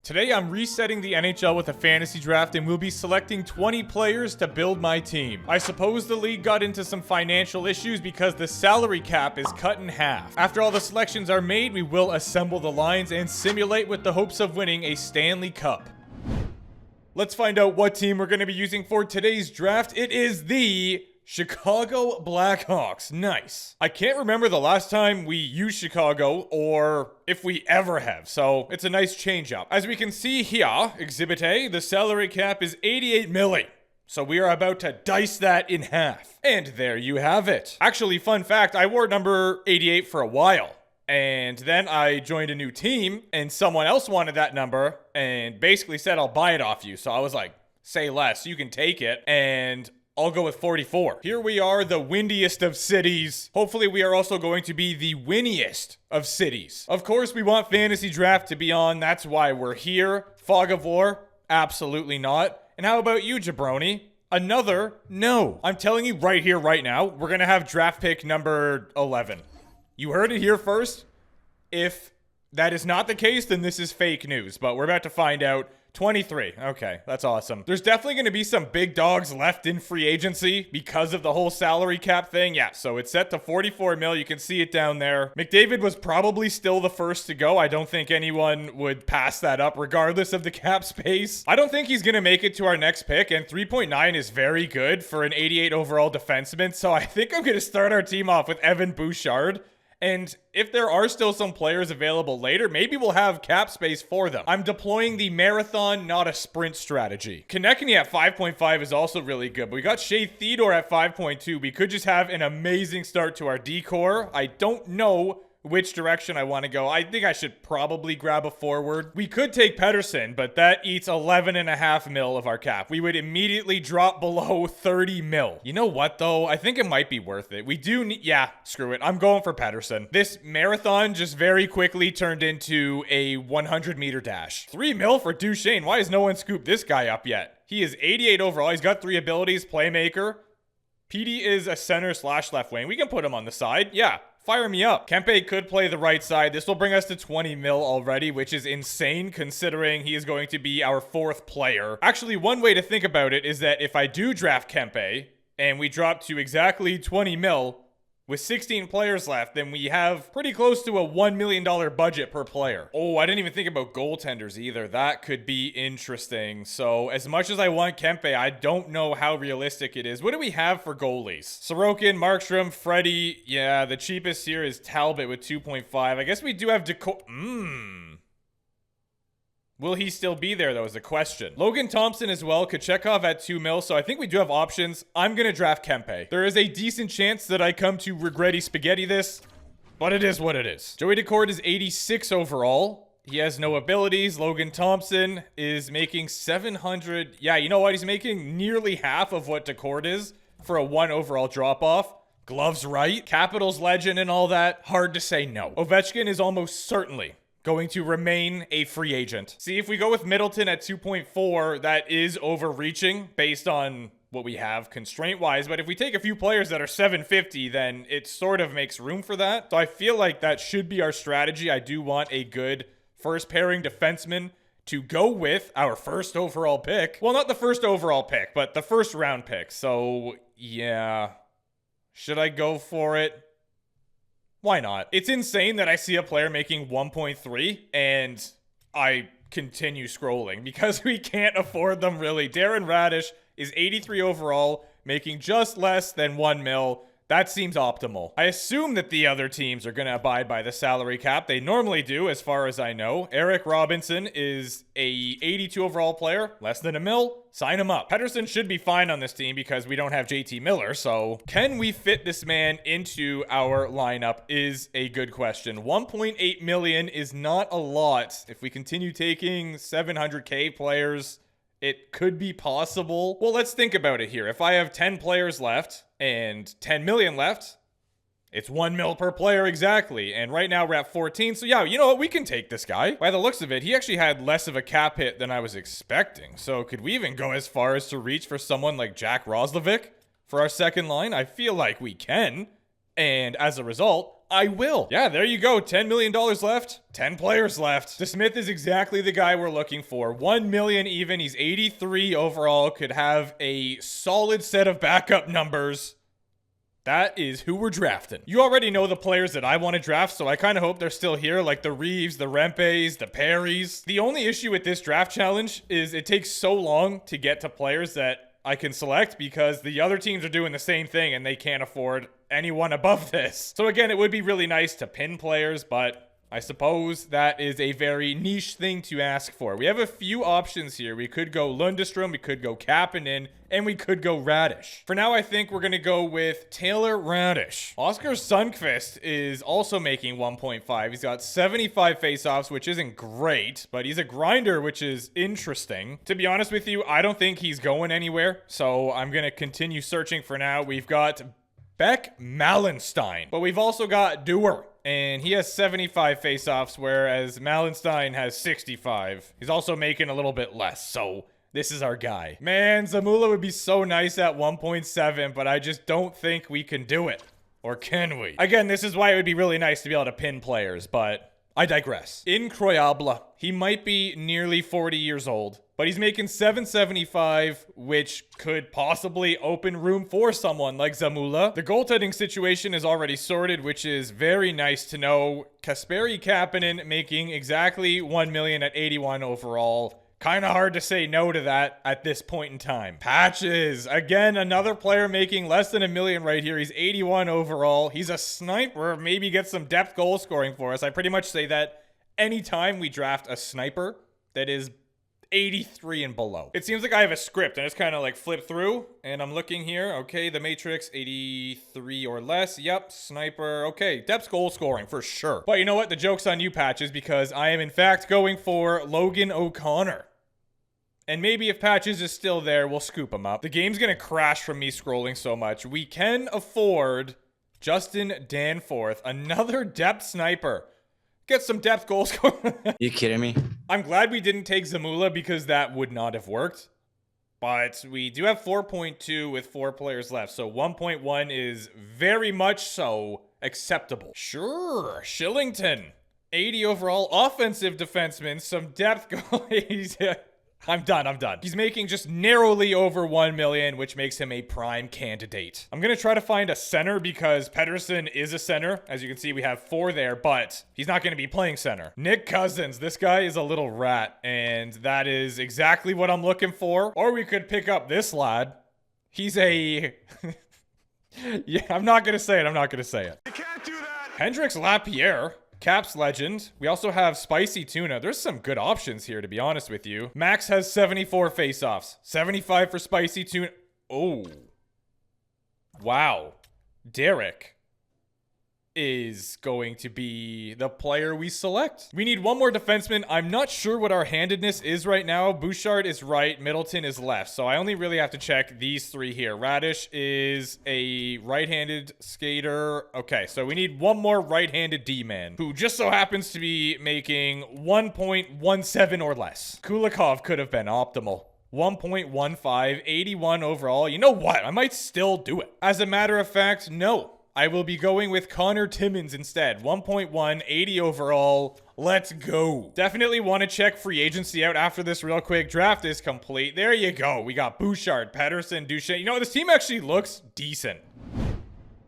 Today I'm resetting the NHL with a fantasy draft and we'll be selecting 20 players to build my team. I suppose the league got into some financial issues because the salary cap is cut in half. After all the selections are made, we will assemble the lines and simulate with the hopes of winning a Stanley Cup. Let's find out what team we're going to be using for today's draft. It is the Chicago Blackhawks. Nice. I can't remember the last time we used Chicago or if we ever have, so it's a nice change up. As we can see here, Exhibit A, the salary cap is 88 million. So we are about to dice that in half. And there you have it. Actually, fun fact, I wore number 88 for a while. And then I joined a new team and someone else wanted that number and basically said, I'll buy it off you. So I was like, say less, you can take it. And I'll go with 44. Here we are, the windiest of cities. Hopefully we are also going to be the winniest of cities. Of course, we want fantasy draft to be on. That's why we're here. Fog of War? Absolutely not. And how about you, jabroni? Another? No. I'm telling you right here, right now, we're going to have draft pick number 11. You heard it here first. If that is not the case, then this is fake news. But we're about to find out. 23. Okay, that's awesome. There's definitely going to be some big dogs left in free agency because of the whole salary cap thing. Yeah, so it's set to 44 mil. You can see it down there. McDavid was probably still the first to go. I don't think anyone would pass that up regardless of the cap space. I don't think he's going to make it to our next pick, and 3.9 is very good for an 88 overall defenseman. So I think I'm going to start our team off with Evan Bouchard. And if there are still some players available later, maybe we'll have cap space for them. I'm deploying the marathon, not a sprint strategy. Konechny at 5.5 is also really good, but we got Shea Theodore at 5.2. We could just have an amazing start to our decor. I don't know which direction I want to go. I think I should probably grab a forward. We could take Pettersson, but that eats 11.5 mil of our cap. We would immediately drop below 30 mil. You know what, though? I think it might be worth it. We do need... Yeah, screw it. I'm going for Pettersson. This marathon just very quickly turned into a 100-meter dash. 3 mil for Duchesne. Why has no one scooped this guy up yet? He is 88 overall. He's got 3 abilities. Playmaker. PD is a center / left wing. We can put him on the side. Yeah. Fire me up. Kempe could play the right side. This will bring us to 20 mil already, which is insane considering he is going to be our 4th player. Actually, one way to think about it is that if I do draft Kempe and we drop to exactly 20 mil with 16 players left, then we have pretty close to a $1 million budget per player. Oh, I didn't even think about goaltenders either. That could be interesting. So as much as I want Kempe, I don't know how realistic it is. What do we have for goalies? Sorokin, Markstrom, Freddie. Yeah, the cheapest here is Talbot with 2.5. I guess we do have Will he still be there, though, is the question. Logan Thompson as well. Kochetkov at 2 mil. So I think we do have options. I'm going to draft Kempe. There is a decent chance that I come to regretty spaghetti this, but it is what it is. Joey Decord is 86 overall. He has no abilities. Logan Thompson is making 700. Yeah, you know what? He's making nearly half of what Decord is for a 1 overall drop-off. Gloves right. Capitals legend and all that. Hard to say no. Ovechkin is almost certainly going to remain a free agent. See, if we go with Middleton at 2.4, that is overreaching based on what we have constraint-wise. But if we take a few players that are 750, then it sort of makes room for that. So I feel like that should be our strategy. I do want a good first pairing defenseman to go with our first overall pick. Well, not the first overall pick, but the first round pick. So, yeah. Should I go for it? Why not? It's insane that I see a player making 1.3 and I continue scrolling because we can't afford them really. Darren Radish is 83 overall, making just less than 1 mil. That seems optimal. I assume that the other teams are going to abide by the salary cap. They normally do, as far as I know. Eric Robinson is a 82 overall player, less than 1 mil. Sign him up. Pettersson should be fine on this team because we don't have JT Miller. So can we fit this man into our lineup is a good question. 1.8 million is not a lot. If we continue taking 700K players, it could be possible. Well, let's think about it here. If I have 10 players left and 10 million left, it's 1 mil per player exactly. And right now we're at 14. So yeah, you know what? We can take this guy. By the looks of it, he actually had less of a cap hit than I was expecting. So could we even go as far as to reach for someone like Jack Roslovic for our second line? I feel like we can. And as a result, I will. Yeah, there you go. $10 million left. 10 players left. DeSmith is exactly the guy we're looking for. 1 million even. He's 83 overall. Could have a solid set of backup numbers. That is who we're drafting. You already know the players that I want to draft, so I kind of hope they're still here, like the Reeves, the Rempes, the Perrys. The only issue with this draft challenge is it takes so long to get to players that I can select because the other teams are doing the same thing and they can't afford anyone above this. So again, it would be really nice to pin players, but I suppose that is a very niche thing to ask for. We have a few options here. We could go Lundestrom, we could go Kapanen, and we could go Radish. For now, I think we're going to go with Taylor Radish. Oskar Sundqvist is also making 1.5. He's got 75 faceoffs, which isn't great, but he's a grinder, which is interesting. To be honest with you, I don't think he's going anywhere, so I'm going to continue searching for now. We've got Beck Malenstein, but we've also got Dewar. And he has 75 faceoffs, whereas Malenstein has 65. He's also making a little bit less, so this is our guy. Man, Zamula would be so nice at 1.7, but I just don't think we can do it. Or can we? Again, this is why it would be really nice to be able to pin players, but I digress. Incroyable. He might be nearly 40 years old, but he's making 775, which could possibly open room for someone like Zamula. The goaltending situation is already sorted, which is very nice to know. Kasperi Kapanen making exactly 1 million at 81 overall. Kind of hard to say no to that at this point in time. Patches. Again, another player making less than 1 million right here. He's 81 overall. He's a sniper. Maybe get some depth goal scoring for us. I pretty much say that anytime we draft a sniper that is 83 and below. It seems like I have a script. I just kind of like flip through and I'm looking here. Okay, the Matrix, 83 or less. Yep, sniper. Okay, depth goal scoring for sure. But you know what? The joke's on you, Patches, because I am in fact going for Logan O'Connor. And maybe if Patches is still there, we'll scoop him up. The game's going to crash from me scrolling so much. We can afford Justin Danforth, another depth sniper. Get some depth goals going. You kidding me? I'm glad we didn't take Zamula because that would not have worked. But we do have 4.2 with 4 players left. So 1.1 is very much so acceptable. Sure. Shillington. 80 overall. Offensive defenseman. Some depth goalies. I'm done. He's making just narrowly over 1 million, which makes him a prime candidate. I'm going to try to find a center because Pettersson is a center. As you can see, we have 4 there, but he's not going to be playing center. Nick Cousins. This guy is a little rat, and that is exactly what I'm looking for. Or we could pick up this lad. He's a... yeah, I'm not going to say it. You can't do that. Hendrix Lapierre. Caps legend. We also have Spicy Tuna. There's some good options here, to be honest with you. Max has 74 faceoffs. 75 for Spicy Tuna. Oh. Wow. Derek is going to be the player we select. We need one more defenseman. I'm not sure what our handedness is right now. Bouchard is right. Middleton is left. So I only really have to check these 3 here. Radish is a right-handed skater. Okay, so we need one more right-handed D-man who just so happens to be making 1.17 or less. Kulikov could have been optimal. 1.15, 81 overall. You know what? I might still do it. As a matter of fact, no. I will be going with Connor Timmins instead. 1.1, 80 overall. Let's go. Definitely want to check free agency out after this real quick. Draft is complete. There you go. We got Bouchard, Pettersson, Duchesne. You know, this team actually looks decent.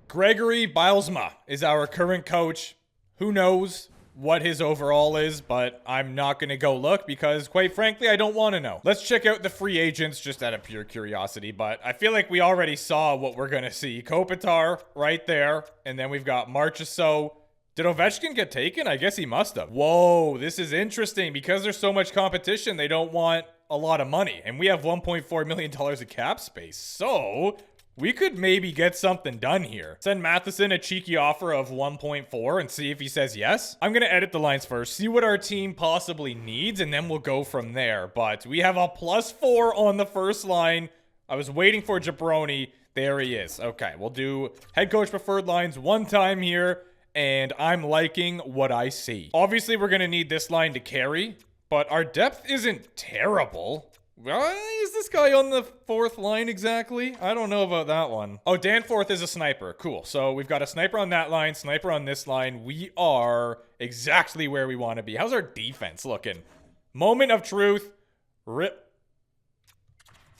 Gregory Bilesma is our current coach. Who knows what his overall is, but I'm not going to go look because, quite frankly, I don't want to know. Let's check out the free agents just out of pure curiosity, but I feel like we already saw what we're going to see. Kopitar right there, and then we've got Marchessault. Did Ovechkin get taken? I guess he must have. Whoa, this is interesting. Because there's so much competition, they don't want a lot of money, and we have $1.4 million of cap space, so... we could maybe get something done here. Send Matheson a cheeky offer of 1.4 and see if he says yes. I'm going to edit the lines first, see what our team possibly needs, and then we'll go from there. But we have a +4 on the first line. I was waiting for Jabroni. There he is. Okay, we'll do head coach preferred lines one time here, and I'm liking what I see. Obviously, we're going to need this line to carry, but our depth isn't terrible. Is this guy on the fourth line exactly? I don't know about that one. Oh, Danforth is a sniper. Cool. So we've got a sniper on that line, sniper on this line. We are exactly where we want to be. How's our defense looking? Moment of truth. Rip.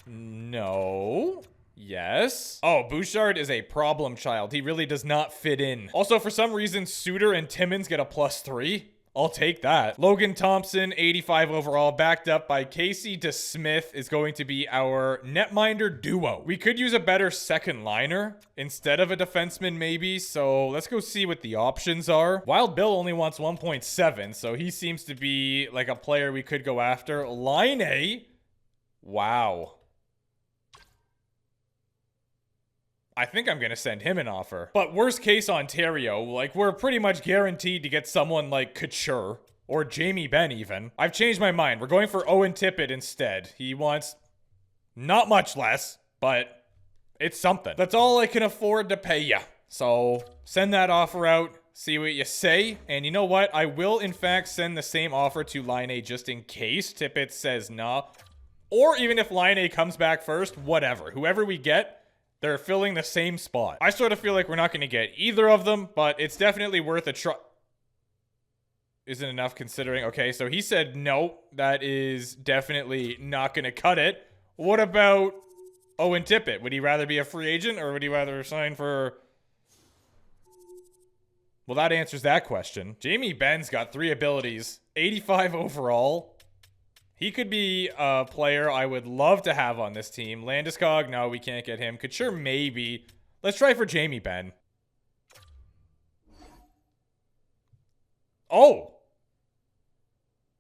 No. Yes. Oh, Bouchard is a problem child. He really does not fit in. Also, for some reason, Suter and Timmins get a +3. I'll take that. Logan Thompson, 85 overall, backed up by Casey DeSmith, is going to be our netminder duo. We could use a better second liner instead of a defenseman maybe, so let's go see what the options are. Wild Bill only wants 1.7, so he seems to be like a player we could go after. Line A. Wow. I think I'm going to send him an offer. But worst case Ontario, like we're pretty much guaranteed to get someone like Couture or Jamie Benn even. I've changed my mind. We're going for Owen Tippett instead. He wants not much less, but it's something. That's all I can afford to pay ya. So send that offer out, see what you say. And you know what? I will in fact send the same offer to Line A just in case Tippett says nah. Or even if Line A comes back first, whatever. Whoever we get, they're filling the same spot. I sort of feel like we're not going to get either of them, but it's definitely worth a try. Isn't enough considering. Okay, so he said no. That is definitely not going to cut it. What about Owen Tippett? Would he rather be a free agent or would he rather sign for... Well, that answers that question. Jamie Benn's got 3 abilities. 85 overall. He could be a player I would love to have on this team. Landeskog, no, we can't get him. Couture, maybe. Let's try for Jamie Benn. Oh.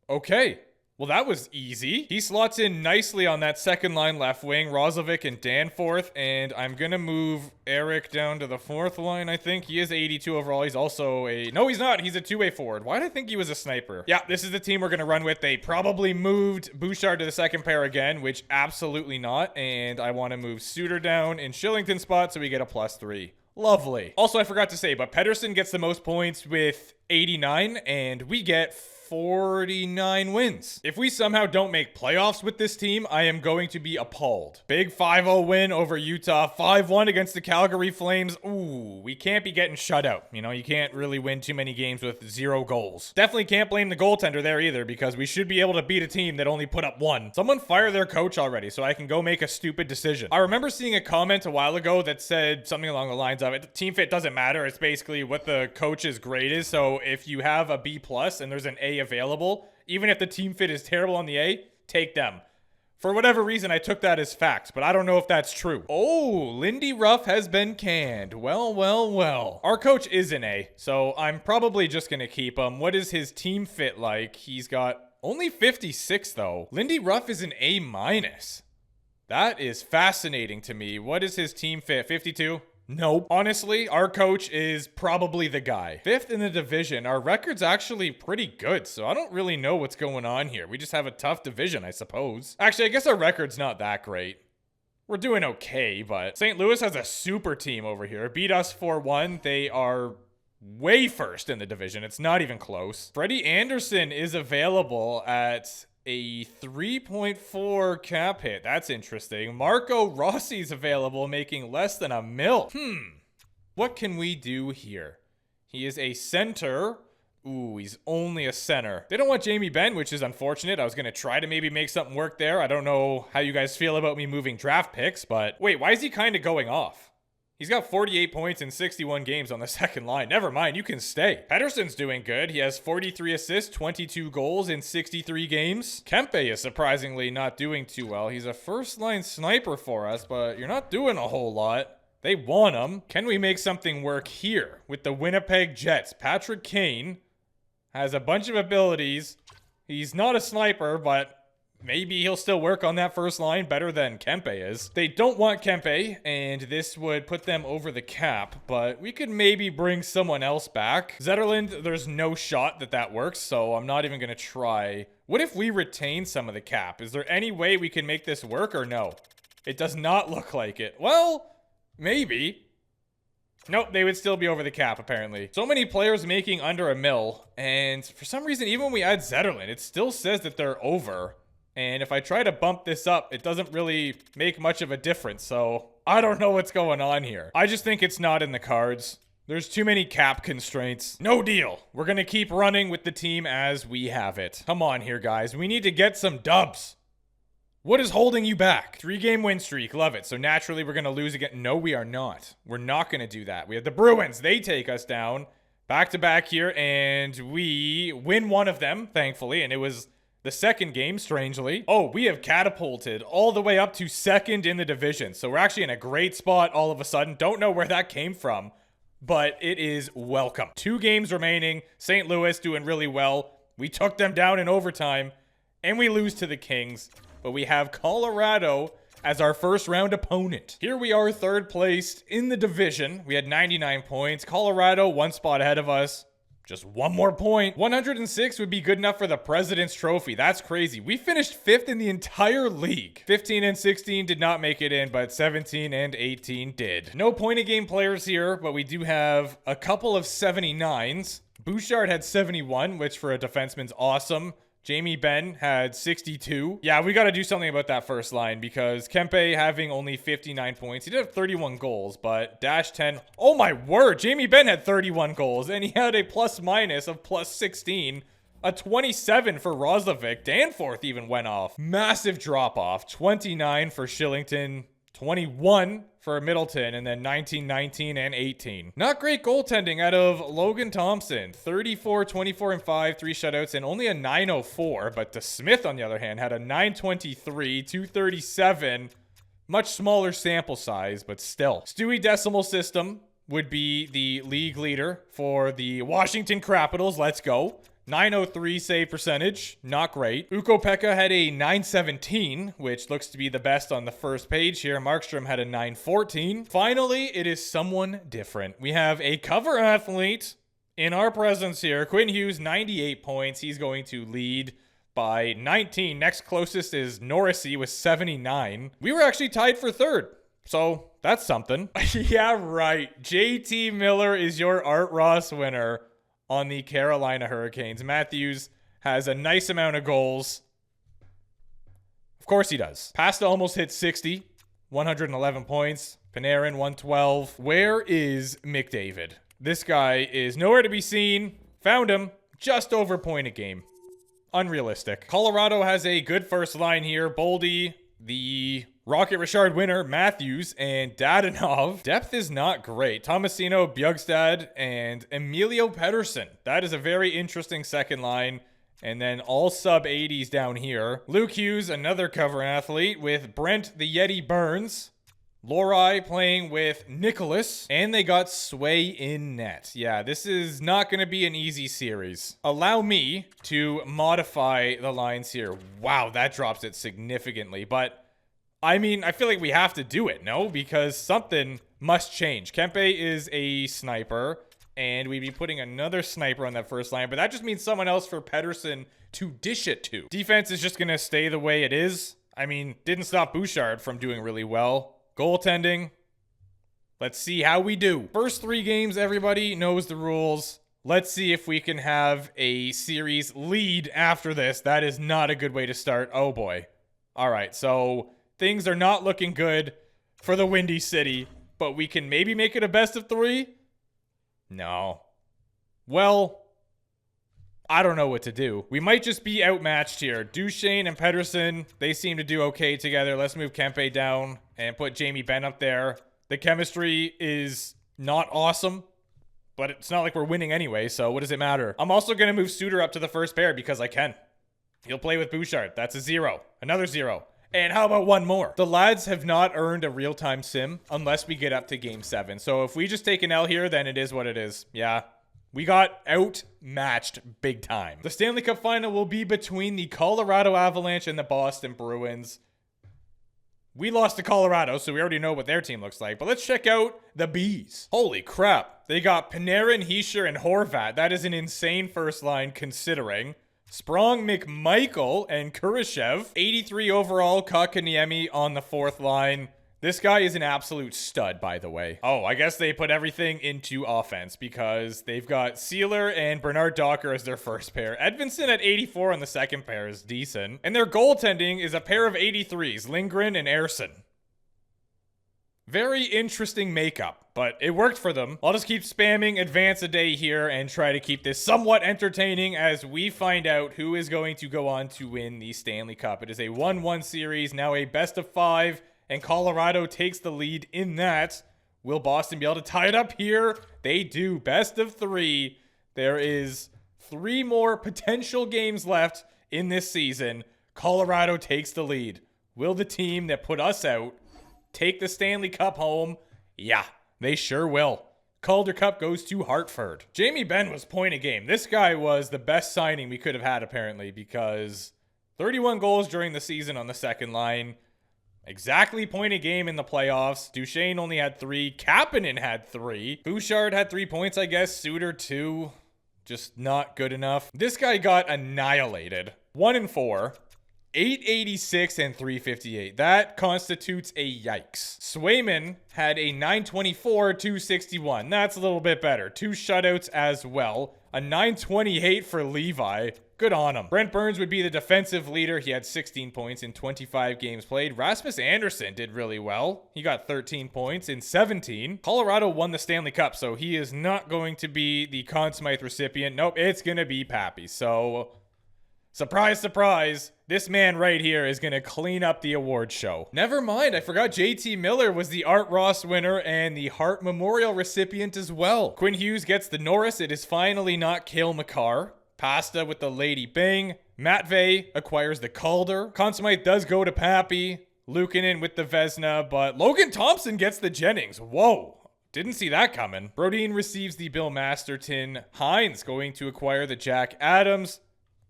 Okay. Well, that was easy. He slots in nicely on that second line left wing. Rozovic and Danforth. And I'm going to move Eric down to the fourth line, I think. He is 82 overall. He's also a... No, he's not. He's a two-way forward. Why did I think he was a sniper? Yeah, this is the team we're going to run with. They probably moved Bouchard to the second pair again, which absolutely not. And I want to move Suter down in Shillington's spot so we get a +3. Lovely. Also, I forgot to say, but Pettersson gets the most points with 89, and we get 49 wins. If we somehow don't make playoffs with this team, I am going to be appalled. Big 5-0 win over Utah. 5-1 against the Calgary Flames. Ooh, we can't be getting shut out. You know, you can't really win too many games with 0 goals. Definitely can't blame the goaltender there either, because we should be able to beat a team that only put up 1. Someone fire their coach already so I can go make a stupid decision. I remember seeing a comment a while ago that said something along the lines of it. Team fit doesn't matter. It's basically what the coach's grade is. So if you have a B+ and there's an A available, even if the team fit is terrible on the A, take them. For whatever reason, I took that as fact, but I don't know if that's true. Oh, Lindy Ruff has been canned. Well, well, well. Our coach is an A, so I'm probably just going to keep him. What is his team fit like? He's got only 56, though. Lindy Ruff is an A-. That is fascinating to me. What is his team fit? 52? Nope. Honestly, our coach is probably the guy. 5th in the division. Our record's actually pretty good, so I don't really know what's going on here. We just have a tough division, I suppose. Actually, I guess our record's not that great. We're doing okay, but St. Louis has a super team over here. Beat us 4-1. They are way first in the division. It's not even close. Freddie Anderson is available at a 3.4 cap hit. That's interesting. Marco Rossi's available, making less than $1 million. What can we do here? He is a center. Ooh, he's only a center. They don't want Jamie Benn, which is unfortunate. I was going to try to maybe make something work there. I don't know how you guys feel about me moving draft picks, but wait, why is he kind of going off? He's got 48 points in 61 games on the second line. Never mind, you can stay. Pettersson's doing good. He has 43 assists, 22 goals in 63 games. Kempe is surprisingly not doing too well. He's a first-line sniper for us, but you're not doing a whole lot. They want him. Can we make something work here with the Winnipeg Jets? Patrick Kane has a bunch of abilities. He's not a sniper, but maybe he'll still work on that first line better than Kempe is. They don't want Kempe, and this would put them over the cap, but we could maybe bring someone else back. Zetterlund, there's no shot that that works, so I'm not even going to try. What if we retain some of the cap? Is there any way we can make this work or no? It does not look like it. Well, maybe. Nope, they would still be over the cap, apparently. So many players making under $1 million, and for some reason, even when we add Zetterlund, it still says that they're over. And if I try to bump this up, it doesn't really make much of a difference. So I don't know what's going on here. I just think it's not in the cards. There's too many cap constraints. No deal. We're going to keep running with the team as we have it. Come on here, guys. We need to get some dubs. What is holding you back? 3-game win streak. Love it. So naturally, we're going to lose again. No, we are not. We're not going to do that. We have the Bruins. They take us down back to back here, and we win one of them, thankfully. And it was the second game, strangely. Oh, we have catapulted all the way up to second in the division. So we're actually in a great spot all of a sudden. Don't know where that came from, but it is welcome. 2 games remaining. St. Louis doing really well. We took them down in overtime, and we lose to the Kings. But we have Colorado as our first round opponent. Here we are, third placed in the division. We had 99 points. Colorado, 1 spot ahead of us. Just 1 more point. 106 would be good enough for the President's Trophy. That's crazy. We finished 5th in the entire league. 15 and 16 did not make it in, but 17 and 18 did. No point-a-game players here, but we do have a couple of 79s. Bouchard had 71, which for a defenseman's awesome. Jamie Benn had 62. Yeah, we got to do something about that first line because Kempe having only 59 points. He did have 31 goals, but dash 10. Oh my word, Jamie Benn had 31 goals and he had a plus-minus of plus 16. A 27 for Roslovic. Danforth even went off. Massive drop-off. 29 for Shillington. 21 for Middleton, and then 19, 19, and 18. Not great goaltending out of Logan Thompson. 34, 24, and 5, 3 shutouts, and only a 904. But DeSmith, on the other hand, had a 923, 237. Much smaller sample size, but still. Stewie Decimal System would be the league leader for the Washington Capitals. Let's go. 903 save percentage, not great. Ukko-Pekka had a 917, which looks to be the best on the first page here. Markstrom had a 914. Finally, it is someone different. We have a cover athlete in our presence here. Quinn Hughes, 98 points. He's going to lead by 19. Next closest is Norrisy with 79. We were actually tied for third, so that's something. Yeah, right. JT Miller is your Art Ross winner on the Carolina Hurricanes. Matthews has a nice amount of goals. Of course he does. Pasta almost hit 60. 111 points. Panarin, 112. Where is McDavid? This guy is nowhere to be seen. Found him. Just over point a game. Unrealistic. Colorado has a good first line here. Boldy, the Rocket Richard winner, Matthews, and Dadonov. Depth is not great. Tomasino, Bjugstad, and Emilio Pettersson. That is a very interesting second line. And then all sub 80s down here. Luke Hughes, another cover athlete, with Brent the Yeti Burns. Lorai playing with Nicholas. And they got Sway in net. Yeah, this is not going to be an easy series. Allow me to modify the lines here. Wow, that drops it significantly. But I mean, I feel like we have to do it, no? Because something must change. Kempe is a sniper, and we'd be putting another sniper on that first line, but that just means someone else for Pettersson to dish it to. Defense is just going to stay the way it is. I mean, didn't stop Bouchard from doing really well. Goaltending, let's see how we do. First 3 games, everybody knows the rules. Let's see if we can have a series lead after this. That is not a good way to start. Oh, boy. All right, so things are not looking good for the Windy City, but we can maybe make it a best of 3? No. Well, I don't know what to do. We might just be outmatched here. Duchesne and Pettersson, they seem to do okay together. Let's move Kempe down and put Jamie Benn up there. The chemistry is not awesome, but it's not like we're winning anyway, so what does it matter? I'm also going to move Suter up to the first pair because I can. He'll play with Bouchard. That's a 0. Another 0. And how about 1 more? The lads have not earned a real-time sim unless we get up to Game 7. So if we just take an L here, then it is what it is. Yeah. We got outmatched big time. The Stanley Cup final will be between the Colorado Avalanche and the Boston Bruins. We lost to Colorado, so we already know what their team looks like. But let's check out the Bees. Holy crap. They got Panarin, Hischier, and Horvat. That is an insane first line considering. Sprong, McMichael, and Kurashev. 83 overall, Kotkaniemi on the 4th line. This guy is an absolute stud, by the way. Oh, I guess they put everything into offense because they've got Sealer and Bernard Docker as their first pair. Edvinsson at 84 on the second pair is decent. And their goaltending is a pair of 83s, Lindgren and Ersson. Very interesting makeup, but it worked for them. I'll just keep spamming advance a day here and try to keep this somewhat entertaining as we find out who is going to go on to win the Stanley Cup. It is a 1-1 series, now a best of 5, and Colorado takes the lead in that. Will Boston be able to tie it up here? They do. Best of 3. There is 3 more potential games left in this season. Colorado takes the lead. Will the team that put us out take the Stanley Cup home? Yeah, they sure will. Calder Cup goes to Hartford. Jamie Benn was point a game. This guy was the best signing we could have had, apparently, because 31 goals during the season on the second line. Exactly point a game in the playoffs. Duchesne only had 3. Kapanen had 3. Bouchard had 3 points, I guess. Suter 2. Just not good enough. This guy got annihilated. 1-4. 886 and 358. That constitutes a yikes. Swayman had a 924, 261. That's a little bit better. 2 shutouts as well. A 928 for Levi. Good on him. Brent Burns would be the defensive leader. He had 16 points in 25 games played. Rasmus Anderson did really well. He got 13 points in 17. Colorado won the Stanley Cup, so he is not going to be the Conn Smythe recipient. Nope, it's going to be Pappy. So, surprise, surprise. This man right here is going to clean up the award show. Never mind, I forgot JT Miller was the Art Ross winner and the Hart Memorial recipient as well. Quinn Hughes gets the Norris. It is finally not Cale Makar. Pasta with the Lady Bing. Matvey acquires the Calder. Conn Smythe does go to Pappy. Luukkonen with the Vezina, but Logan Thompson gets the Jennings. Whoa. Didn't see that coming. Brodin receives the Bill Masterton. Hines going to acquire the Jack Adams.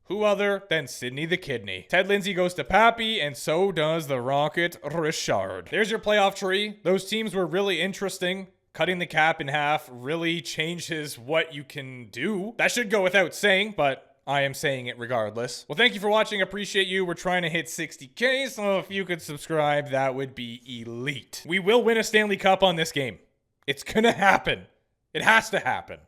Who other than Sidney the Kidney? Ted Lindsay goes to Pappy, and so does the Rocket Richard. There's your playoff tree. Those teams were really interesting. Cutting the cap in half really changes what you can do. That should go without saying, but I am saying it regardless. Well, thank you for watching. Appreciate you. We're trying to hit 60K, so if you could subscribe, that would be elite. We will win a Stanley Cup on this game. It's gonna happen. It has to happen.